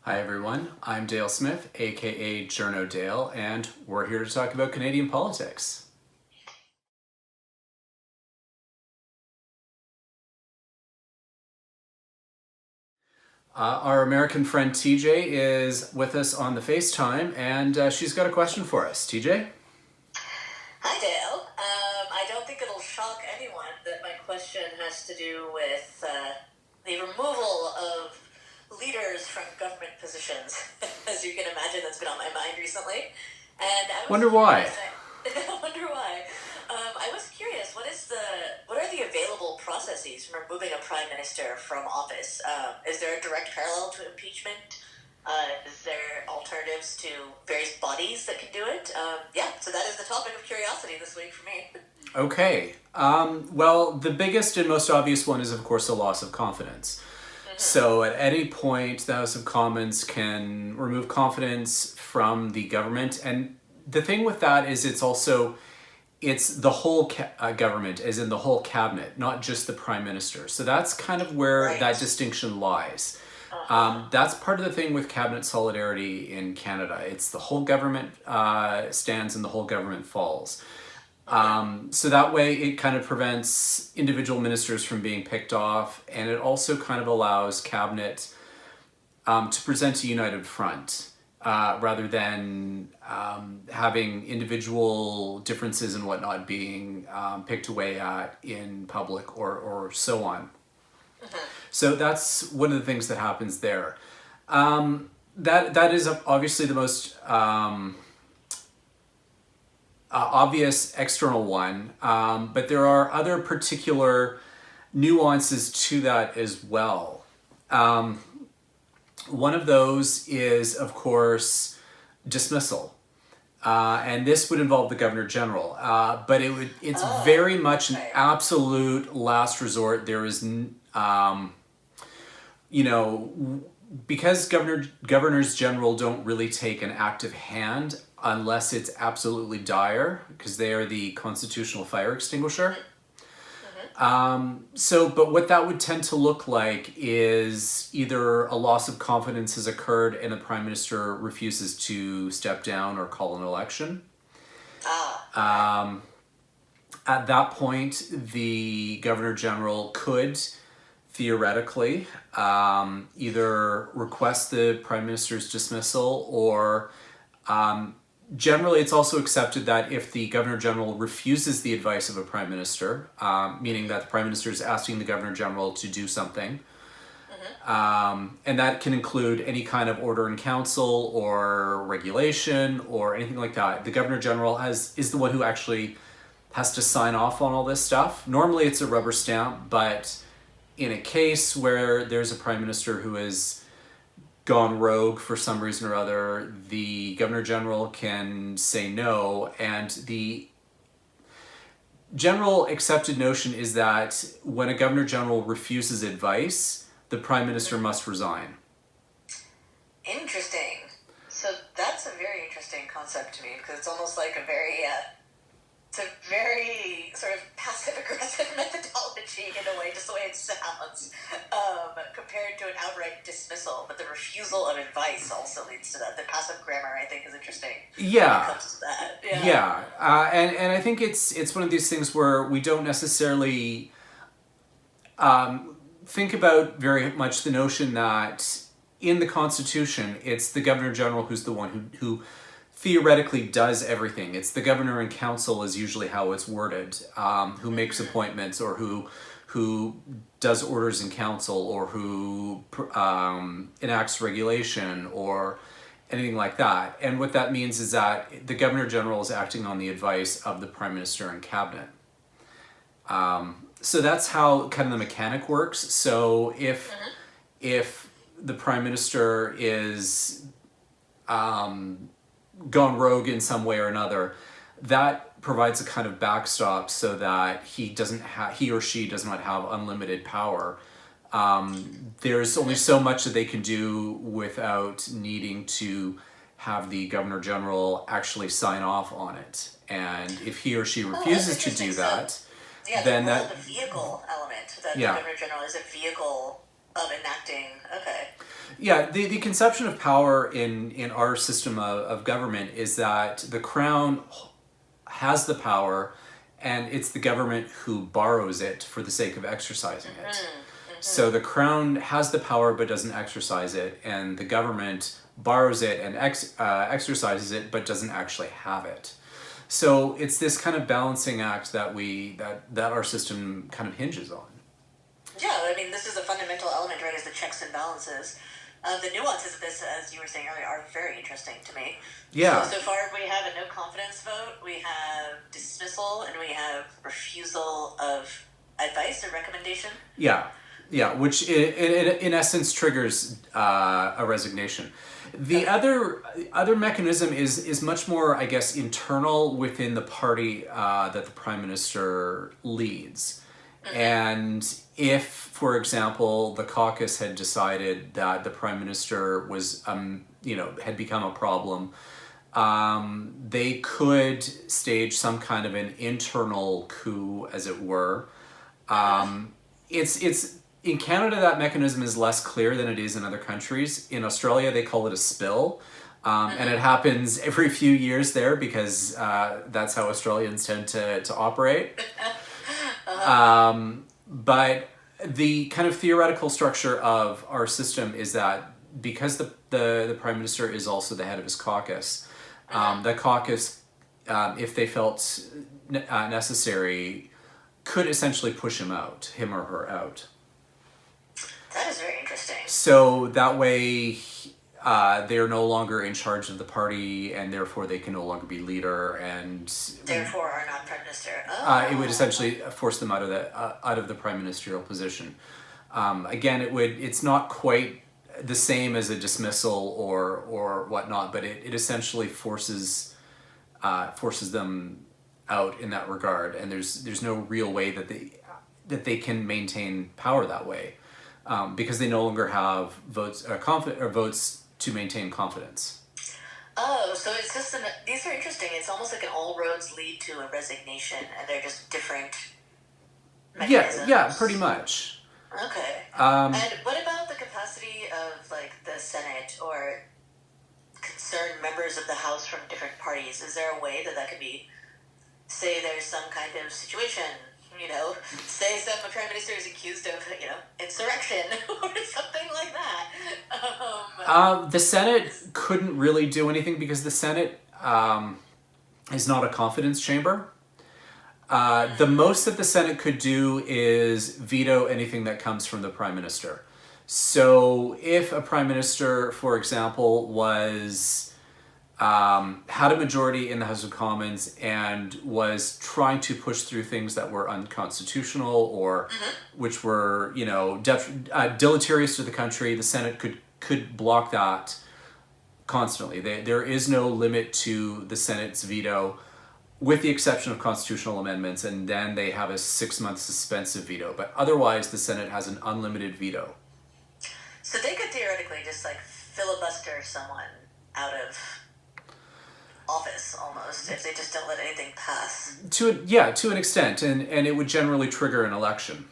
Hi everyone, I'm Dale Smith, aka Journo Dale, and we're here to talk about Canadian politics. Our American friend TJ is with us on the FaceTime, and she's got a question for us. TJ? Hi, Dale. I don't think it'll shock anyone that my question has to do with the removal of leaders from government positions. As you can imagine, that's been on my mind recently. And I was Wonder why? curious. I wonder why. I was curious. What are the available processes for removing a prime minister from office? Is there a direct parallel to impeachment? Is there alternatives to various bodies that can do it? So that is the topic of curiosity this week for me. Okay. Well, the biggest and most obvious one is, of course, the loss of confidence. So at any point, the House of Commons can remove confidence from the government. And the thing with that is it's the whole government, as in the whole cabinet, not just the prime minister. So that's kind of where Right. that distinction lies. That's part of the thing with cabinet solidarity in Canada. It's the whole government stands and the whole government falls. So that way it kind of prevents individual ministers from being picked off, and it also kind of allows cabinet to present a united front rather than having individual differences and whatnot being picked away at in public or so on. So that's one of the things that happens there. That is obviously the most obvious external one, but there are other particular nuances to that as well. One of those is, of course, dismissal. And this would involve the Governor General, but it's very much an absolute last resort. There is, because governors general don't really take an active hand unless it's absolutely dire, because they are the constitutional fire extinguisher. But what that would tend to look like is either a loss of confidence has occurred and the prime minister refuses to step down or call an election. At that point, the Governor General could theoretically either request the prime minister's dismissal or generally, it's also accepted that if the Governor General refuses the advice of a Prime Minister, meaning that the Prime Minister is asking the Governor General to do something, and that can include any kind of order in council or regulation or anything like that, the Governor General is the one who actually has to sign off on all this stuff. Normally it's a rubber stamp, but in a case where there's a Prime Minister who has gone rogue for some reason or other, the Governor General can say no, and the general accepted notion is that when a Governor General refuses advice, the Prime Minister must resign. Interesting. So that's a very interesting concept to me, because it's almost like it's a very sort of passive-aggressive methodology in a way, just the way it sounds, compared to an outright dismissal. But the refusal of advice also leads to that. The passive grammar, I think, is interesting. Yeah. When it comes to that. Yeah. And I think it's one of these things where we don't necessarily think about very much the notion that in the Constitution, it's the Governor General who's the one who theoretically does everything. It's the governor and council is usually how it's worded, who makes appointments or who does orders in council or who enacts regulation or anything like that. And what that means is that the Governor General is acting on the advice of the Prime Minister and Cabinet. So that's how kind of the mechanic works. So if the Prime Minister is gone rogue in some way or another, that provides a kind of backstop so that he or she does not have unlimited power. There's only so much that they can do without needing to have the Governor General actually sign off on it. And if he or she refuses to do that, then the vehicle element, that the Governor General is a vehicle of enacting. Okay. Yeah, the conception of power in our system of government is that the crown has the power and it's the government who borrows it for the sake of exercising it. So the crown has the power but doesn't exercise it, and the government borrows it and exercises it but doesn't actually have it. So it's this kind of balancing act that our system kind of hinges on. Yeah, I mean, this is a fundamental element, right? Is the checks and balances. The nuances of this, as you were saying earlier, are very interesting to me. Yeah. So far we have a no confidence vote, we have dismissal, and we have refusal of advice or recommendation. Yeah, yeah, which in essence triggers a resignation. The other mechanism is much more, I guess, internal within the party that the prime minister leads. And if, for example, the caucus had decided that the prime minister was, had become a problem, they could stage some kind of an internal coup, as it were. It's in Canada, that mechanism is less clear than it is in other countries. In Australia, they call it a spill. And it happens every few years there because that's how Australians tend to operate. But the kind of theoretical structure of our system is that because the prime minister is also the head of his caucus, the caucus, if they felt necessary, could essentially push him or her out. That is very interesting. So that way, they are no longer in charge of the party, and therefore they can no longer be leader, and therefore are not prime minister. it would essentially force them out of the prime ministerial position. Again, it's not quite the same as a dismissal or whatnot, but it essentially forces them out in that regard, and there's no real way that they can maintain power that way. Because they no longer have votes to maintain confidence. Oh, so it's just these are interesting. It's almost like all roads lead to a resignation, and they're just different mechanisms. Yeah, pretty much. Okay. And what about the capacity of like the Senate or concerned members of the House from different parties? Is there a way that could be, say, there's some kind of situation? Say some prime minister is accused of, insurrection or something like that. The Senate couldn't really do anything because the Senate is not a confidence chamber. The most that the Senate could do is veto anything that comes from the prime minister. So if a prime minister, for example, had a majority in the House of Commons and was trying to push through things that were unconstitutional or which were, deleterious to the country, the Senate could block that constantly. There is no limit to the Senate's veto, with the exception of constitutional amendments, and then they have a 6-month suspensive veto. But otherwise, the Senate has an unlimited veto. So they could theoretically just filibuster someone out of office almost if they just don't let anything pass. To an extent, and it would generally trigger an election.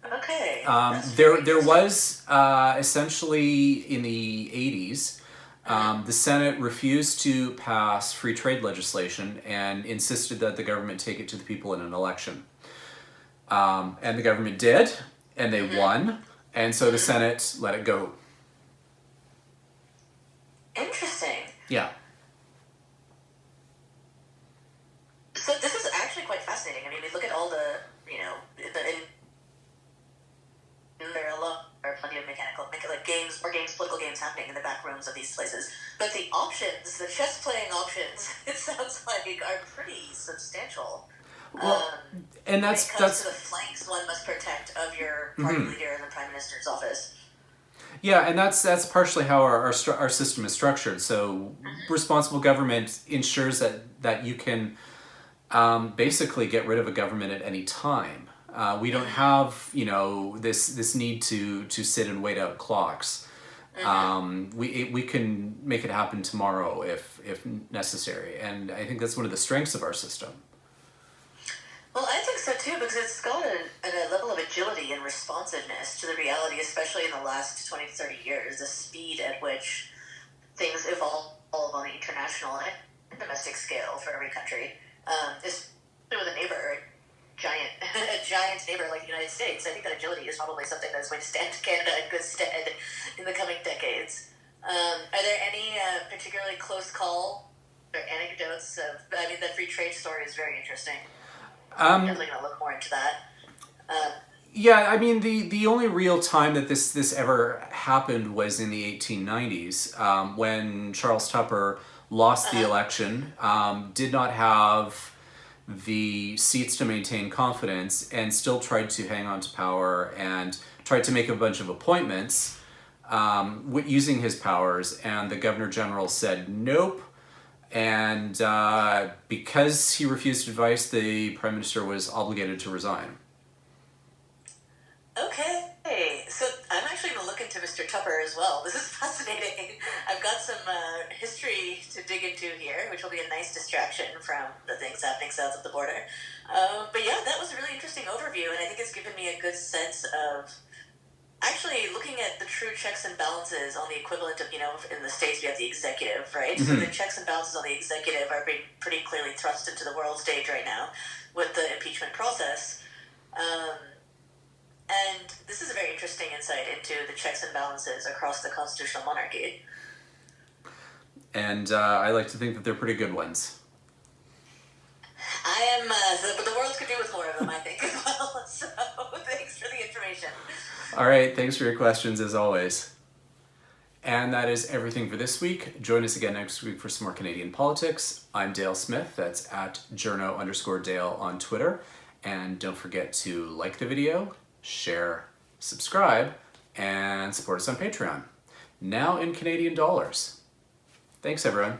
Okay. There was essentially in the 80s, the Senate refused to pass free trade legislation and insisted that the government take it to the people in an election. And the government did, and they won, and so the Senate let it go. Interesting. Yeah. So this is actually quite fascinating. I mean, we look at all there are plenty of political games happening in the back rooms of these places. But the options, the chess playing options, it sounds like are pretty substantial. Well, and when it comes to the flanks one must protect of your party leader in the prime minister's office. Yeah, and that's partially how our system is structured. So responsible government ensures that you can basically get rid of a government at any time. We don't have this need to sit and wait out clocks. We can make it happen tomorrow if necessary, and I think that's one of the strengths of our system. Well, I think so too, because it's got a level of agility and responsiveness to the reality, especially in the last 20 to 30 years. The speed at which things evolve on the international and domestic scale for every country, especially with a neighbor, giant, a giant neighbor like the United States. I think that agility is probably something that's going to stand Canada in good stead in the coming decades. Are there any particularly close call or anecdotes of? I mean, the free trade story is very interesting. Um, Definitely gonna look more into that. Um, yeah, I mean the only real time that this ever happened was in the 1890s, when Charles Tupper lost the uh-huh. election, did not have the seats to maintain confidence, and still tried to hang on to power and tried to make a bunch of appointments, using his powers, and the governor general said nope. And because he refused advice, the prime minister was obligated to resign. Okay, so I'm actually gonna look into Mr. Tupper as well. This is fascinating. I've got some history to dig into here, which will be a nice distraction from the things happening south of the border. But yeah, that was a really interesting overview, and I think it's given me a good sense of actually looking at the true checks and balances on the equivalent of, in the States we have the executive, right? So the Mhm. checks and balances on the executive are being pretty clearly thrust into the world stage right now with the impeachment process. Um, and this is a very interesting insight into the checks and balances across the constitutional monarchy. And I like to think that they're pretty good ones. I am, the world could do with more of them, I think, as well. So thanks for the information. All right, thanks for your questions as always. And that is everything for this week. Join us again next week for some more Canadian politics. I'm Dale Smith. That's at journo_Dale on Twitter. And don't forget to like the video, share, subscribe, and support us on Patreon. Now in Canadian dollars. Thanks, everyone.